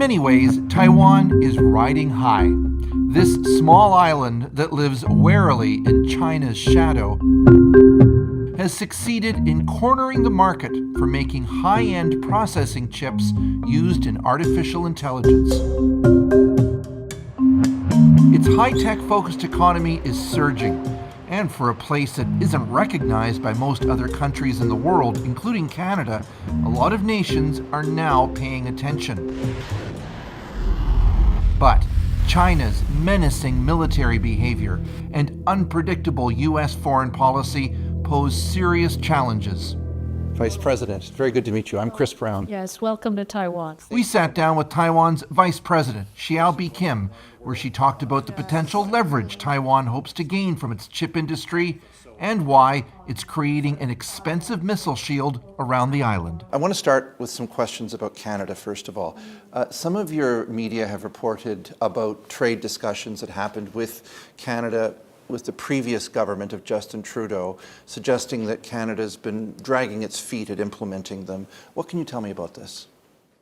many ways, Taiwan is riding high. This small island that lives warily in China's shadow has succeeded in cornering the market for making high-end processing chips used in artificial intelligence. Its high-tech focused economy is surging, and for a place that isn't recognized by most other countries in the world, including Canada, a lot of nations are now paying attention. But China's menacing military behavior and unpredictable U.S. foreign policy pose serious challenges. Vice President, very good to meet you. I'm Chris Brown. Yes, welcome to Taiwan. We sat down with Taiwan's Vice President, Xiaobi Kim, where she talked about the potential leverage Taiwan hopes to gain from its chip industry and why it's creating an expensive missile shield around the island. I want to start with some questions about Canada, first of all. Some of your media have reported about trade discussions that happened with Canada with the previous government of Justin Trudeau, suggesting that Canada's been dragging its feet at implementing them. What can you tell me about this?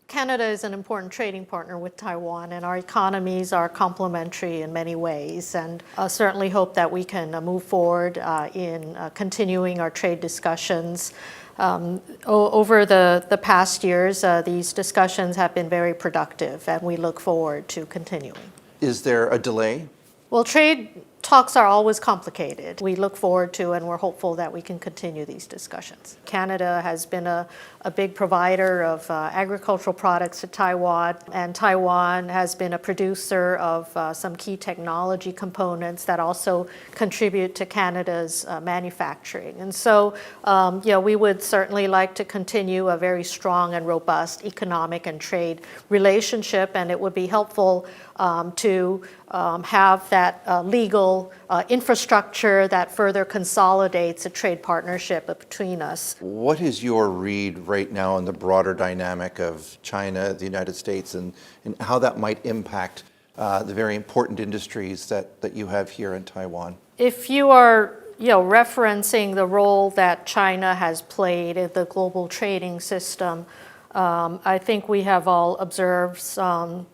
Canada is an important trading partner with Taiwan, and our economies are complementary in many ways, and certainly hope that we can move forward in continuing our trade discussions. Over the past years, these discussions have been very productive, and we look forward to continuing. Is there a delay? Well, trade talks are always complicated. We look forward to and we're hopeful that we can continue these discussions. Canada has been a big provider of agricultural products to Taiwan, and Taiwan has been a producer of some key technology components that also contribute to Canada's manufacturing. And so, we would certainly like to continue a very strong and robust economic and trade relationship, and it would be helpful to have that legal infrastructure that further consolidates a trade partnership between us. What is your read right now on the broader dynamic of China, the United States, and how that might impact the very important industries that you have here in Taiwan? If you are referencing the role that China has played in the global trading system, I think we have all observed some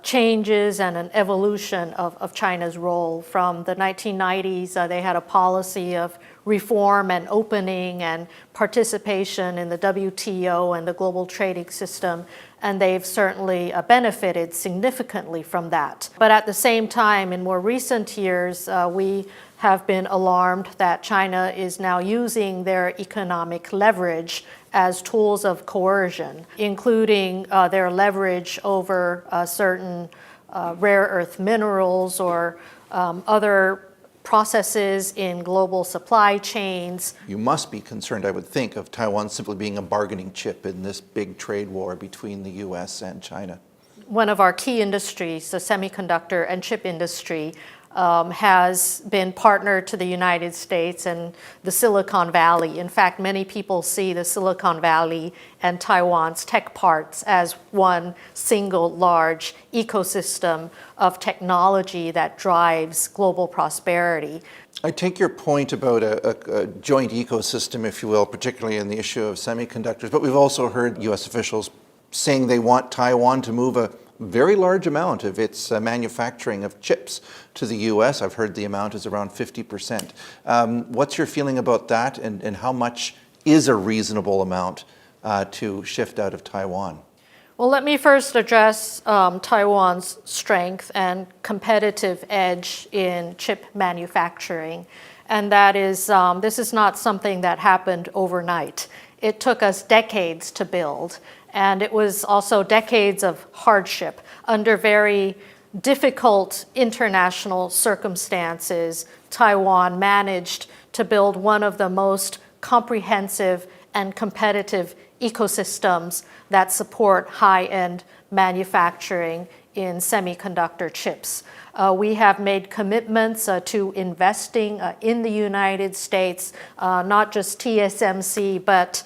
changes and an evolution of China's role. From the 1990s, they had a policy of reform and opening and participation in the WTO and the global trading system, and they've certainly benefited significantly from that. But at the same time, in more recent years, we have been alarmed that China is now using their economic leverage as tools of coercion, including their leverage over certain rare earth minerals or other processes in global supply chains. You must be concerned, I would think, of Taiwan simply being a bargaining chip in this big trade war between the US and China. One of our key industries, the semiconductor and chip industry, has been partner to the United States and the Silicon Valley. In fact, many people see the Silicon Valley and Taiwan's tech parks as one single large ecosystem of technology that drives global prosperity. I take your point about a joint ecosystem, if you will, particularly in the issue of semiconductors, but we've also heard US officials saying they want Taiwan to move a very large amount of its manufacturing of chips to the US. I've heard the amount is around 50%. What's your feeling about that, and how much is a reasonable amount to shift out of Taiwan? Well, let me first address Taiwan's strength and competitive edge in chip manufacturing. And that is, this is not something that happened overnight. It took us decades to build. And it was also decades of hardship under very difficult international circumstances. Taiwan managed to build one of the most comprehensive and competitive ecosystems that support high-end manufacturing in semiconductor chips. We have made commitments to investing in the United States, not just TSMC, but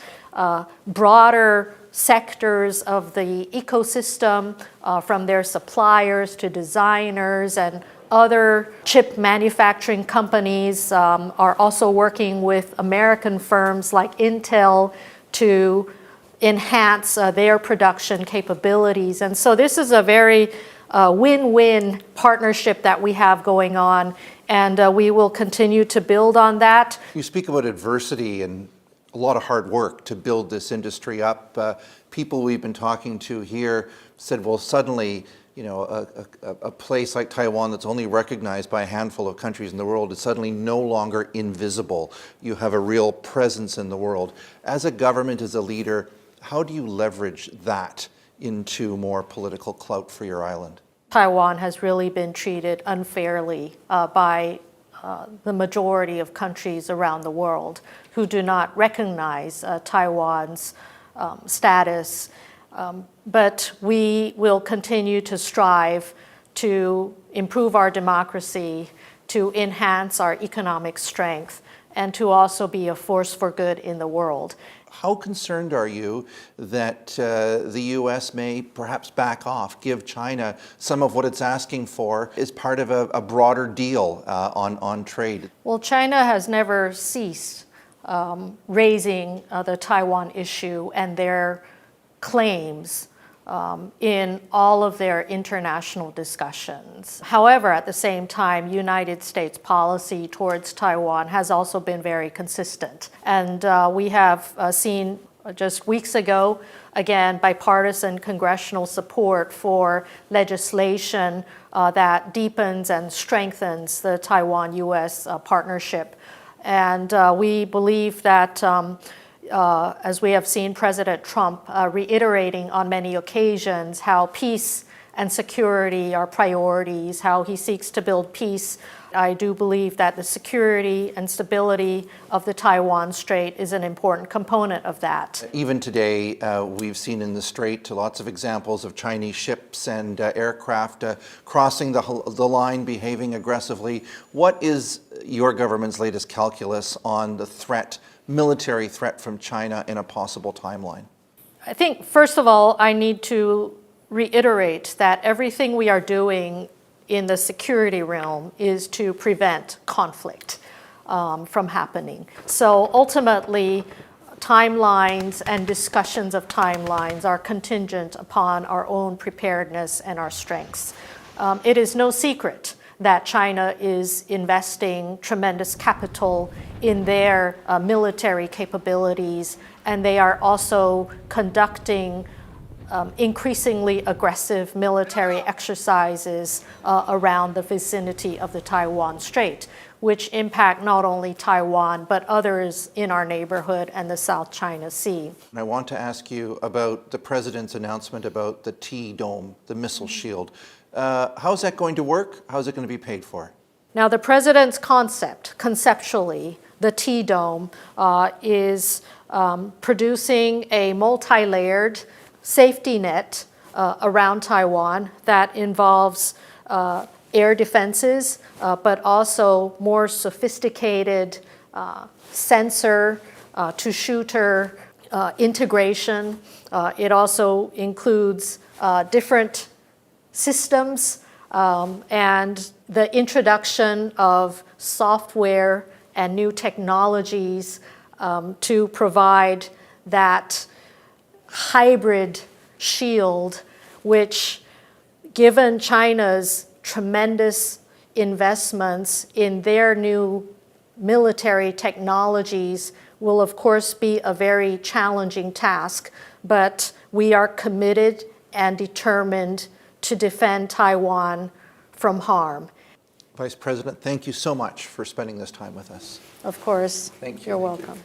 broader sectors of the ecosystem, from their suppliers to designers, and other chip manufacturing companies are also working with American firms like Intel to enhance their production capabilities. And so this is a very win-win partnership that we have going on, and we will continue to build on that. You speak about adversity and a lot of hard work to build this industry up. People we've been talking to here said, well, suddenly, you know, a place like Taiwan that's only recognized by a handful of countries in the world is suddenly no longer invisible. You have a real presence in the world. As a government, as a leader, how do you leverage that into more political clout for your island? Taiwan has really been treated unfairly by the majority of countries around the world who do not recognize Taiwan's status. But we will continue to strive to improve our democracy, to enhance our economic strength, and to also be a force for good in the world. How concerned are you that the U.S. may perhaps back off, give China some of what it's asking for as part of a broader deal on trade? Well, China has never ceased raising the Taiwan issue and their claims in all of their international discussions. However, at the same time, United States policy towards Taiwan has also been very consistent. And we have seen just weeks ago, again, bipartisan congressional support for legislation that deepens and strengthens the Taiwan-U.S. partnership. And we believe that as we have seen President Trump reiterating on many occasions how peace and security are priorities, how he seeks to build peace, I do believe that the security and stability of the Taiwan Strait is an important component of that. Even today, we've seen in the Strait lots of examples of Chinese ships and aircraft crossing the line, behaving aggressively. What is your government's latest calculus on the threat, military threat from China in a possible timeline? I think, first of all, I need to reiterate that everything we are doing in the security realm is to prevent conflict from happening. So ultimately, timelines and discussions of timelines are contingent upon our own preparedness and our strengths. It is no secret that China is investing tremendous capital in their military capabilities, and they are also conducting increasingly aggressive military exercises around the vicinity of the Taiwan Strait, which impact not only Taiwan, but others in our neighborhood and the South China Sea. And I want to ask you about the president's announcement about the T-dome, the missile shield. How's that going to work? How's it going to be paid for? Now, the president's conceptually, the T-dome is producing a multi-layered safety net around Taiwan that involves air defenses, but also more sophisticated sensor to shooter integration. It also includes different systems and the introduction of software and new technologies to provide that hybrid shield, which, given China's tremendous investments in their new military technologies, will of course be a very challenging task, but we are committed and determined to defend Taiwan from harm. Vice President, thank you so much for spending this time with us. Of course. Thank you. You're welcome.